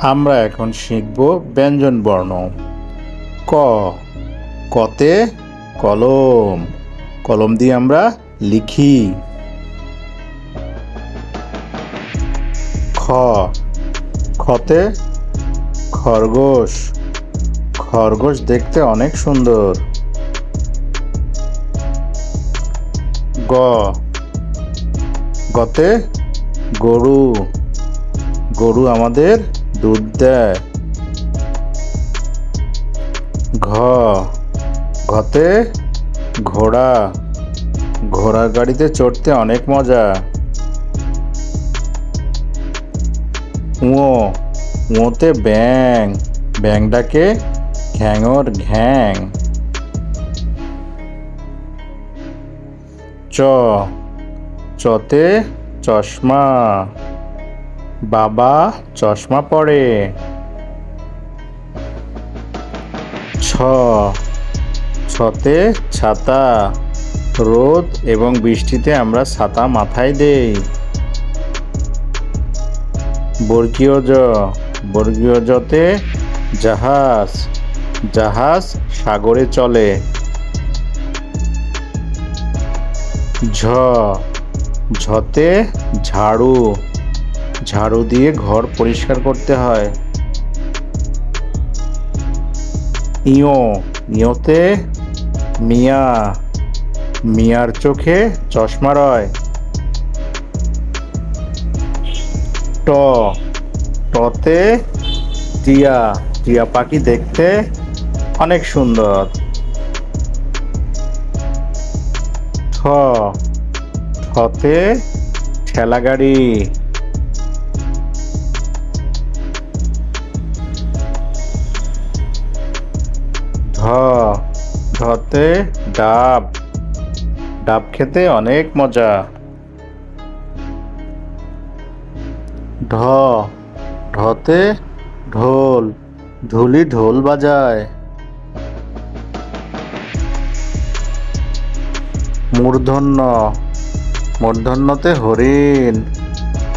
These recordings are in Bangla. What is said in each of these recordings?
আমরা এখন শিখব ব্যঞ্জন বর্ণ। ক, কতে কলম, কলম দিয়ে আমরা লিখি। খ, খতে খরগোশ, খরগোশ দেখতে অনেক সুন্দর। গ, গতে গরু, গরু আমাদের দুধ দেয়। ঘ, ঘতে ঘোড়া, ঘোড়ার গাড়িতে চড়তে অনেক মজা। ঙ, ঙতে ব্যাঙ, ব্যাঙ ডাকে ঘ্যাঙর ঘ্যাং। চ, চতে চশমা, বাবা চশমা পরে। ছ, ছতে ছাতা, রোদ এবং বৃষ্টিতে আমরা ছাতা মাথায় দেই। বর্গীয় জ, বর্গীয় জতে জাহাজ, জাহাজ সাগরে চলে। ঝ, ঝতে ঝাড়ু, ঝাড়ু দিয়ে ঘর পরিষ্কার করতে হয়। ইয়, ইয়তে মিয়া, মিয়ার চোখে চশমা রয়। ট, টতে টিয়া, টিয়া পাখি দেখতে অনেক সুন্দর। ঠ, ঠতে ঠেলা গাড়ি। ঢ, ঢতে ডাব, ডাব খেতে অনেক মজা। ঢ, ঢতে ঢোল, ঢুলি ঢোল বাজায়। মূর্ধন্য, মূর্ধন্যতে হরিণ,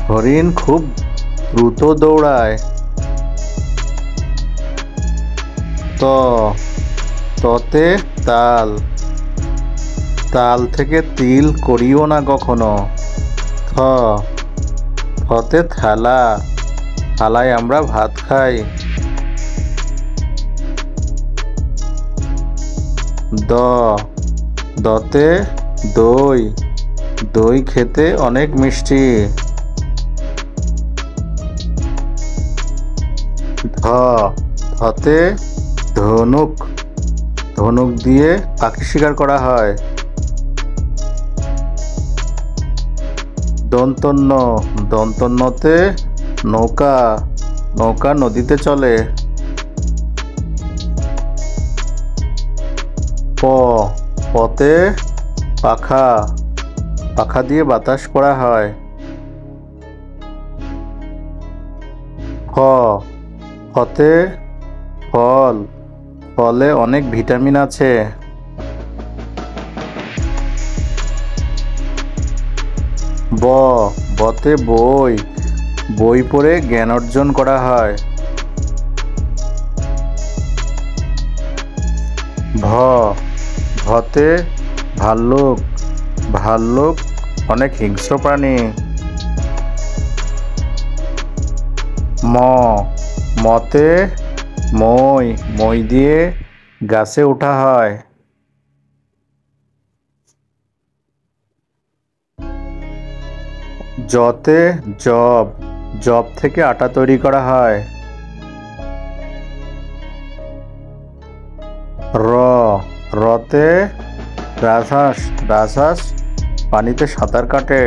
হরিণ খুব দ্রুত দৌড়ায়। ত, ততে তাল, তাল থেকে তিল করিও না কখনো। থ, থতে থালা, থালায় আমরা ভাত খাই। দ, দতে দই, দই খেতে অনেক মিষ্টি। ধ, ধতে ধনুক, ধনুক দিয়ে পাখি শিকার করা হয়। দন্তন্য, দন্তন্যতে নৌকা, নৌকা নদীতে চলে। প, পতে পাখা, পাখা দিয়ে বাতাস করা হয়। ফ, ফতে ফল, ফলে অনেক ভিটামিন আছে। ব, বতে বই, বই পড়ে জ্ঞান অর্জন করা হয়। ভ, ভতে ভাল্লুক, ভাল্লুক অনেক হিংস্র প্রাণী। ম, মতে মই, মই দিয়ে গাছে ওঠা হয়। জতে জব, জব থেকে আটা তৈরি করা হয়। র, রতে রাজহাঁস, রাজহাঁস পানিতে সাঁতার কাটে।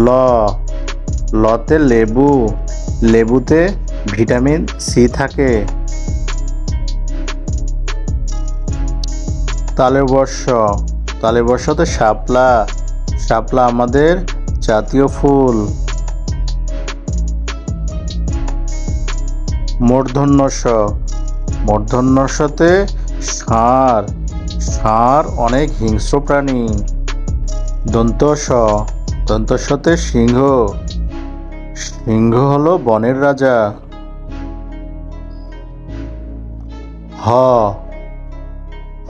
ল, লতে লেবু, লেবুতে ভিটামিন সি থাকে। তালের বর্ষ, তালের বর্ষতে শাপলা, শাপলা আমাদের জাতীয় ফুল। মূর্ধন্য ষ, মূর্ধন্য ষতে ষাঁড়, ষাঁড় অনেক হিংস্র প্রাণী। দন্ত স, দন্তস্বতে সিংহ, সিংহ হলো বনের রাজা। হ,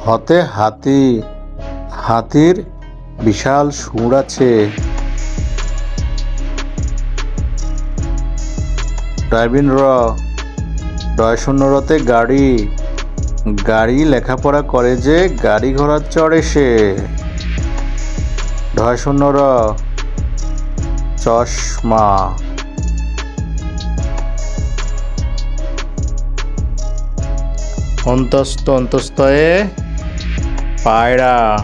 হতে হাতি, হাতির বিশাল সুর আছে। ডয়বিন র, ডয় শূন্য রতে গাড়ি, গাড়ি লেখাপড়া করে যে গাড়ি ঘোড়া চড়ে সে। ঢয় শূন্য র, চশমা। অন্তস্থ, অন্তস্থয়ে পায়রা,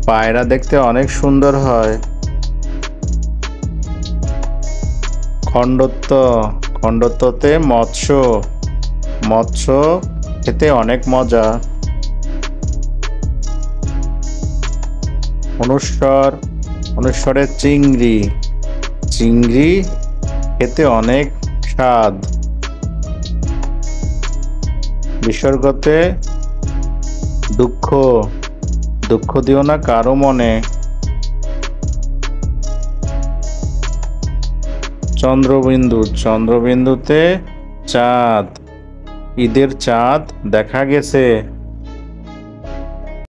পায়রা দেখতে অনেক সুন্দর হয়। খণ্ডত্ব, খণ্ডত্বতে মৎস্য, মৎস্য খেতে অনেক মজা। অনুস্বর, অনুস্বরে চিংড়ি, চিংড়ি খেতে অনেক স্বাদ। বিসর্গতে দুঃখ, দুঃখ দিও না কারো মনে। চন্দ্রবিন্দু, চন্দ্রবিন্দুতে চাঁদ, ঈদের চাঁদ দেখা গেছে।